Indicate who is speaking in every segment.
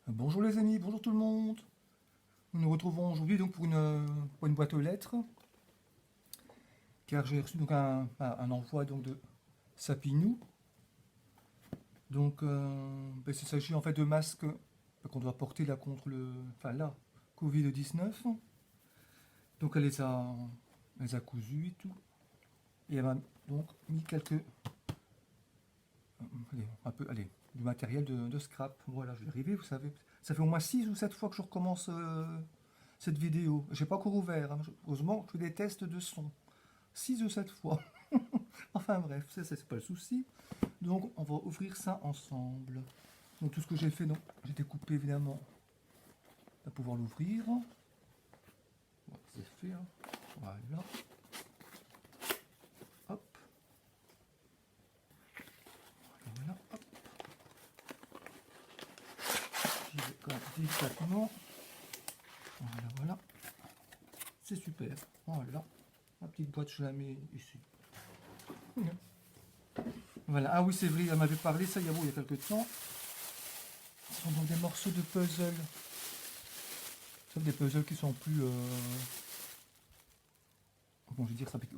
Speaker 1: Bonjour les amis, bonjour tout le monde. Nous nous retrouvons aujourd'hui donc pour une boîte aux lettres, car j'ai reçu donc un envoi donc de Sapinou. Donc il s'agit en fait de masques qu'on doit porter là contre la Covid-19. Donc elle les a cousus et tout. Et elle m'a donc mis allez, du matériel de scrap. Voilà, je vais arriver, vous savez. Ça fait au moins 6 ou 7 fois que je recommence cette vidéo. J'ai pas encore ouvert, hein. Heureusement, je fais des tests de son. 6 ou 7 fois. Enfin bref, ça c'est pas le souci. Donc on va ouvrir ça ensemble. Donc tout ce que j'ai fait, donc j'ai découpé évidemment pour pouvoir l'ouvrir. Voilà, c'est fait, hein. Voilà. Hop. Voilà. Hop. J'y vais quand même délicatement. Voilà, voilà. C'est super. Voilà. Ma petite boîte, je la mets ici. Voilà. Ah oui, c'est vrai, elle m'avait parlé, ça, il y a quelques temps. Ce sont donc des morceaux de puzzle. Sauf des puzzles qui sont plus... Comment je veux dire ça, avec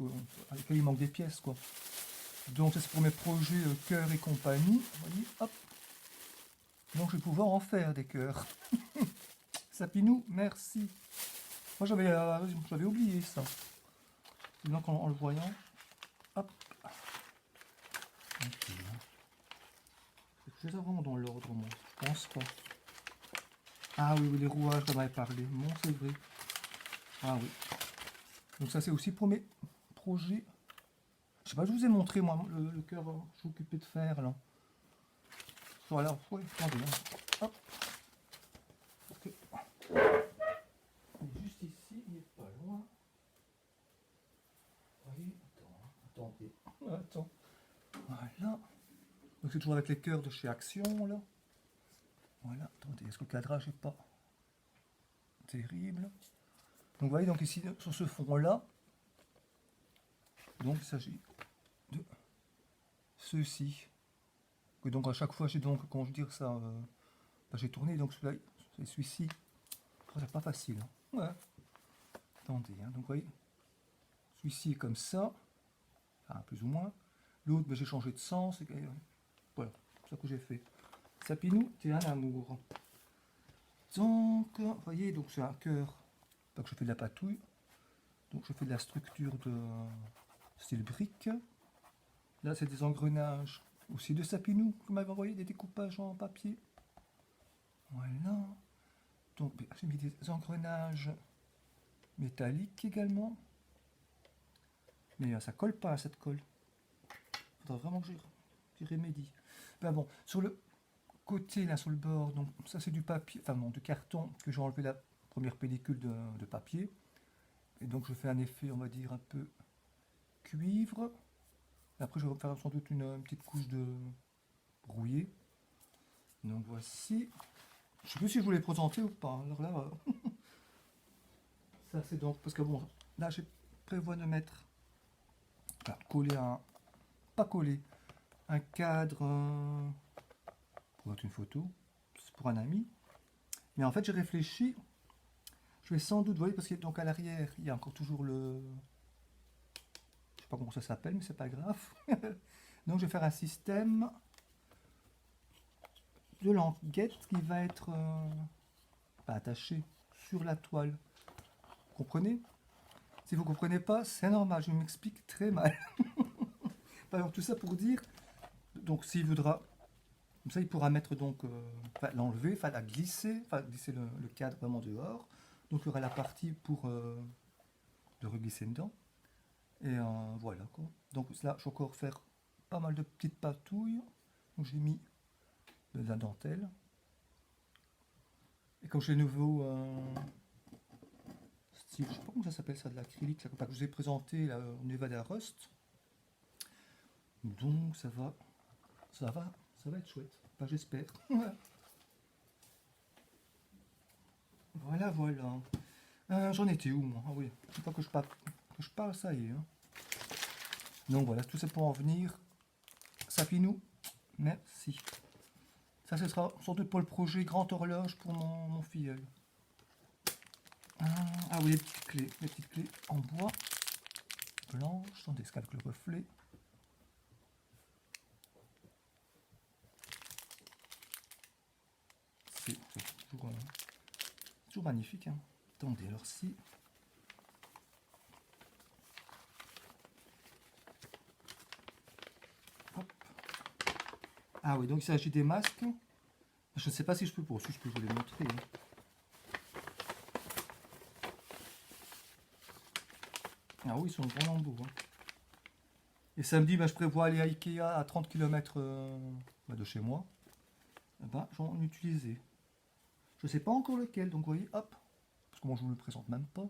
Speaker 1: lesquels il manque des pièces, quoi. Donc ça, c'est pour mes projets cœur et compagnie. Vous voyez, hop. Donc je vais pouvoir en faire des cœurs. Sapinou, merci. Moi, j'avais oublié ça. Donc en le voyant, hop. Ok. Je les ai vraiment dans l'ordre, moi. Je pense pas. Ah oui, oui, les rouages, j'en avais parlé. Bon, c'est vrai. Ah oui. Donc ça, c'est aussi pour mes projets. Je sais pas, je vous ai montré, moi, le cœur que je suis occupé de faire, là. Voilà, ouais, attendez. Hein. Hop. Parce que... Il est juste ici, il est pas loin. Vous voyez, attendez. Attends. Voilà. Donc c'est toujours avec les cœurs de chez Action, là. Voilà, attendez, est-ce que le cadrage n'est pas terrible? Donc vous voyez, donc ici, sur ce fond-là, donc il s'agit de ceci. Et donc à chaque fois, j'ai donc, comment je veux dire ça, j'ai tourné, donc celui-là, c'est celui-ci. Oh, c'est pas facile. Hein. Ouais. Attendez, hein, donc vous voyez, celui-ci est comme ça, enfin plus ou moins. L'autre, j'ai changé de sens. Voilà, c'est ça que j'ai fait. Sapinou, t'es un amour. Donc, vous voyez, donc c'est un cœur. Pas que je fais de la patouille. Donc je fais de la structure de style brique. Là, c'est des engrenages aussi de Sapinou. Vous m'avez envoyé des découpages en papier. Voilà. Donc j'ai mis des engrenages métalliques également. Mais ça colle pas à cette colle. Il faudra vraiment que j'y remédie. Ben bon, sur le côté, là, sur le bord, donc ça c'est du papier, enfin non, du carton que j'ai enlevé la première pellicule de papier. Et donc je fais un effet, on va dire, un peu cuivre. Après, je vais faire sans doute une petite couche de rouillé. Donc voici. Je sais plus si je vous l'ai présenté ou pas. Alors là, ça c'est donc parce que bon, là je prévois de mettre, enfin, coller pas coller, un cadre pour mettre une photo. C'est pour un ami. Mais en fait, j'ai réfléchi. Je vais sans doute, vous voyez, parce que donc à l'arrière, il y a encore toujours le, je sais pas comment ça s'appelle, mais c'est pas grave. Donc je vais faire un système de languette qui va être attaché sur la toile. Vous comprenez? Si vous comprenez pas, c'est normal, je m'explique très mal. Alors tout ça pour dire, donc s'il voudra, comme ça il pourra mettre donc, l'enlever, la glisser, glisser le cadre vraiment dehors. Donc il y aura la partie pour le reglisser dedans. Et voilà quoi. Donc là, je vais encore faire pas mal de petites patouilles. Donc j'ai mis de la dentelle. Et comme j'ai nouveau style, je sais pas comment ça s'appelle ça, de l'acrylique, que je vous ai présenté là, au Nevada Rust. Donc ça va être chouette. Enfin, j'espère. Voilà, voilà. J'en étais où moi? Ah oui, une fois que je parle, ça y est. Hein. Donc voilà, tout ça pour en venir. Sapinou, merci. Ça, ce sera sans doute pour le projet Grande Horloge pour mon filleul. Ah oui, les petites clés en bois blanches, sont des scalques le reflet. C'est toujours magnifique. Hein. Attendez, alors si... Hop. Ah oui, donc il s'agit des masques. Je ne sais pas si je peux, si je peux vous les montrer. Hein. Ah oui, ils sont vraiment beaux. Hein. Et samedi, je prévois aller à Ikea à 30 km de chez moi. J'en utilisais. Je ne sais pas encore lequel, donc vous voyez, hop. Parce que moi je vous le présente même pas.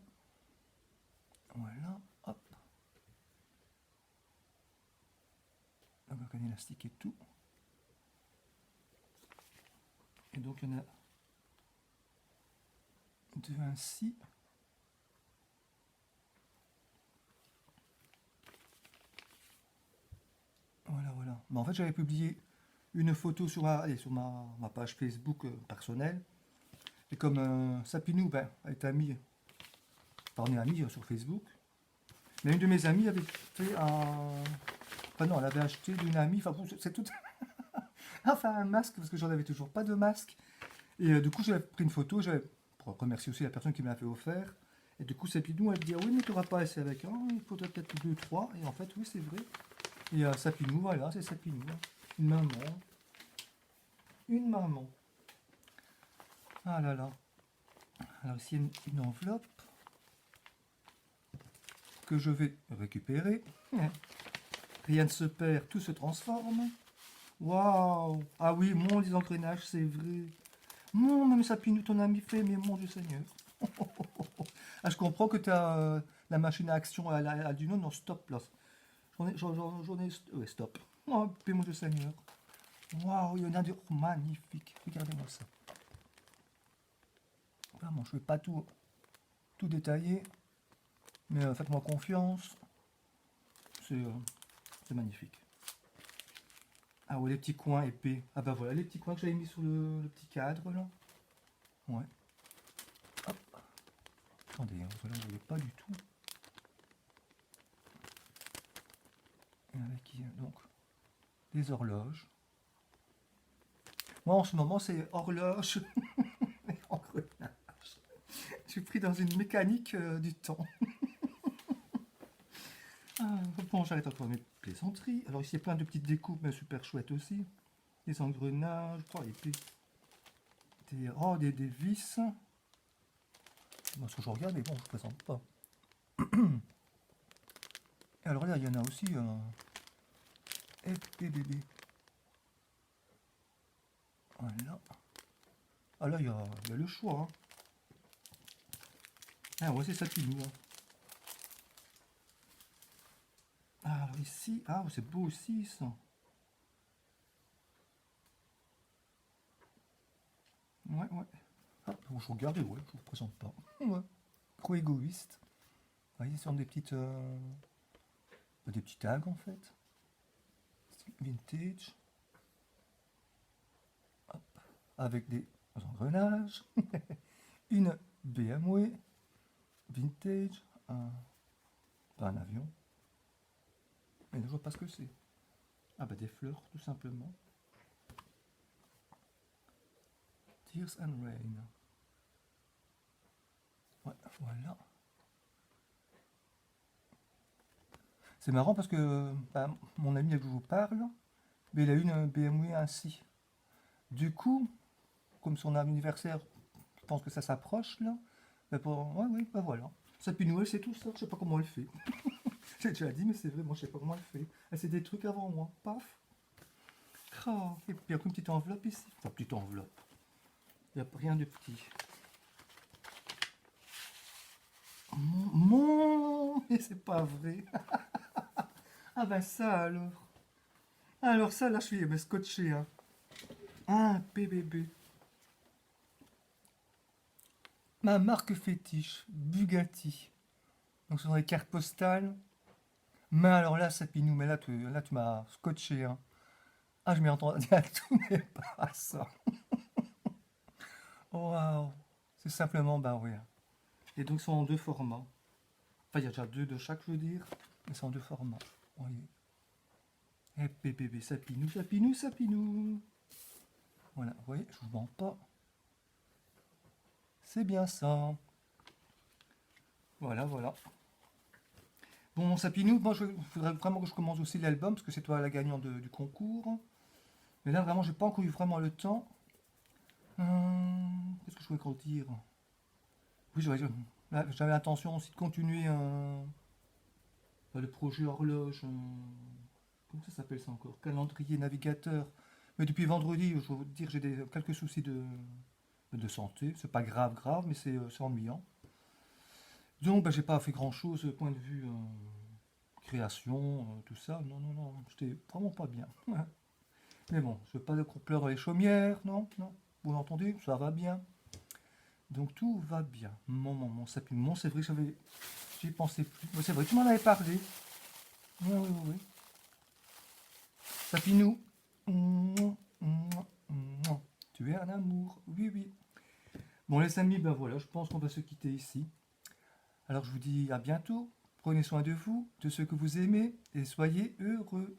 Speaker 1: Voilà, hop. Avec un élastique et tout. Et donc il y en a deux ainsi. Voilà, voilà. Mais en fait, j'avais publié une photo sur ma page Facebook personnelle. Et comme Sapinou est ami, on est amis sur Facebook. Mais une de mes amies avait fait un... Enfin non, elle avait acheté d'une amie, enfin c'est tout... enfin un masque, parce que j'en avais toujours pas de masque. Et du coup, j'avais pris une photo, pour remercier aussi la personne qui me l'a fait offert. Et du coup, Sapinou, elle me dit, ah oui, mais tu n'auras pas assez avec un, il faudrait peut-être 2, 3. Et en fait, oui, c'est vrai. Et Sapinou, voilà, c'est Sapinou. Hein. Une maman. Une maman. Ah là là. Alors ici, une enveloppe que je vais récupérer. Rien ne se perd, tout se transforme. Waouh! Ah oui, mon les engrenages, c'est vrai. Mon, même Sapinou, ton ami fait, mais mon Dieu Seigneur. Ah, je comprends que tu as la machine à action à du non stop là. J'en ai ouais, stop. Oh, paix mon Dieu Seigneur. Waouh, il y en a de magnifiques. Regardez-moi ça. Vraiment, je ne vais pas tout détailler, mais faites-moi confiance. C'est magnifique. Ah ouais, les petits coins épais. Ah bah voilà, les petits coins que j'avais mis sur le petit cadre là. Ouais. Hop. Attendez, hein, voilà, je ne voyais pas du tout. Et avec donc des horloges. Moi en ce moment c'est horloge et engrenage. Je suis pris dans une mécanique du temps. Ah, bon, j'arrête encore mes plaisanteries. Alors ici il y a plein de petites découpes, mais super chouettes aussi. Des engrenages, oh, des vis. Moi, ce que je regarde, mais bon, je ne présente pas. Et alors là, il y en a aussi un FPBB. Voilà. Ah là, il y a le choix. Hein. Ah ouais, c'est ça qui nous. Hein. Ah, alors ici, ah, c'est beau aussi ça. Ouais, ouais. Ah, bon, je regarde, ouais, je vous présente pas. Ouais. Trop égoïste. Vous voyez, ce sont des petites tags en fait. Vintage. Hop. Avec des engrenages. Une BMW. Vintage. Pas un avion. Mais je vois pas ce que c'est. Ah bah des fleurs tout simplement. Tears and Rain. Ouais, voilà. C'est marrant parce que mon ami que je vous parle, mais il a une BMW ainsi. Du coup, comme son anniversaire, je pense que ça s'approche là. Ouais, voilà. Sa Noël, c'est tout ça. Je sais pas comment elle fait. J'ai déjà dit, mais c'est vrai, moi je sais pas comment elle fait. Elle fait des trucs avant moi. Paf. Oh. Et puis il y a une petite enveloppe ici. Enfin, petite enveloppe. Il n'y a rien de petit. Mais c'est pas vrai. Ah ben ça alors. Alors ça là je suis scotché. Hein. Un PBB. Ma marque fétiche, Bugatti. Donc ce sont des cartes postales. Mais alors là, Sapinou, mais là tu m'as scotché. Hein. Ah, je m'y entendais à tous mes pas, ça. Waouh. C'est simplement, bah oui. Et donc, ils sont en deux formats. Enfin, il y a déjà deux de chaque, je veux dire. Mais c'est en deux formats. Vous voyez. Et bébé, sapinou, sapinou, sapinou. Voilà, vous voyez, je vous mens pas. C'est bien ça. Voilà, voilà. Bon, mon sapinou, moi, il faudrait vraiment que je commence aussi l'album, parce que c'est toi la gagnante du concours. Mais là, vraiment, j'ai pas encore eu vraiment le temps. Qu'est-ce que je voulais encore dire? Oui, j'avais l'intention aussi de continuer le projet horloge. Comment ça s'appelle ça encore? Calendrier navigateur. Mais depuis vendredi, je vais vous dire, j'ai quelques soucis de santé. C'est pas grave, grave, mais c'est ennuyant. Donc, bah, j'ai pas fait grand chose point de vue création, tout ça. Non, non, non, j'étais vraiment pas bien. Mais bon, je veux pas qu'on pleure dans les chaumières, non, non. Vous l'entendez? Ça va bien. Donc tout va bien. Mon sapin, c'est vrai que j'y pensais plus. Ouais, c'est vrai que tu m'en avais parlé. Oui, oui, oui, oui. Sapinou. Mouah, mouah, mouah. Tu es un amour. Oui, oui. Bon, les amis, ben voilà, je pense qu'on va se quitter ici. Alors je vous dis à bientôt. Prenez soin de vous, de ceux que vous aimez, et soyez heureux.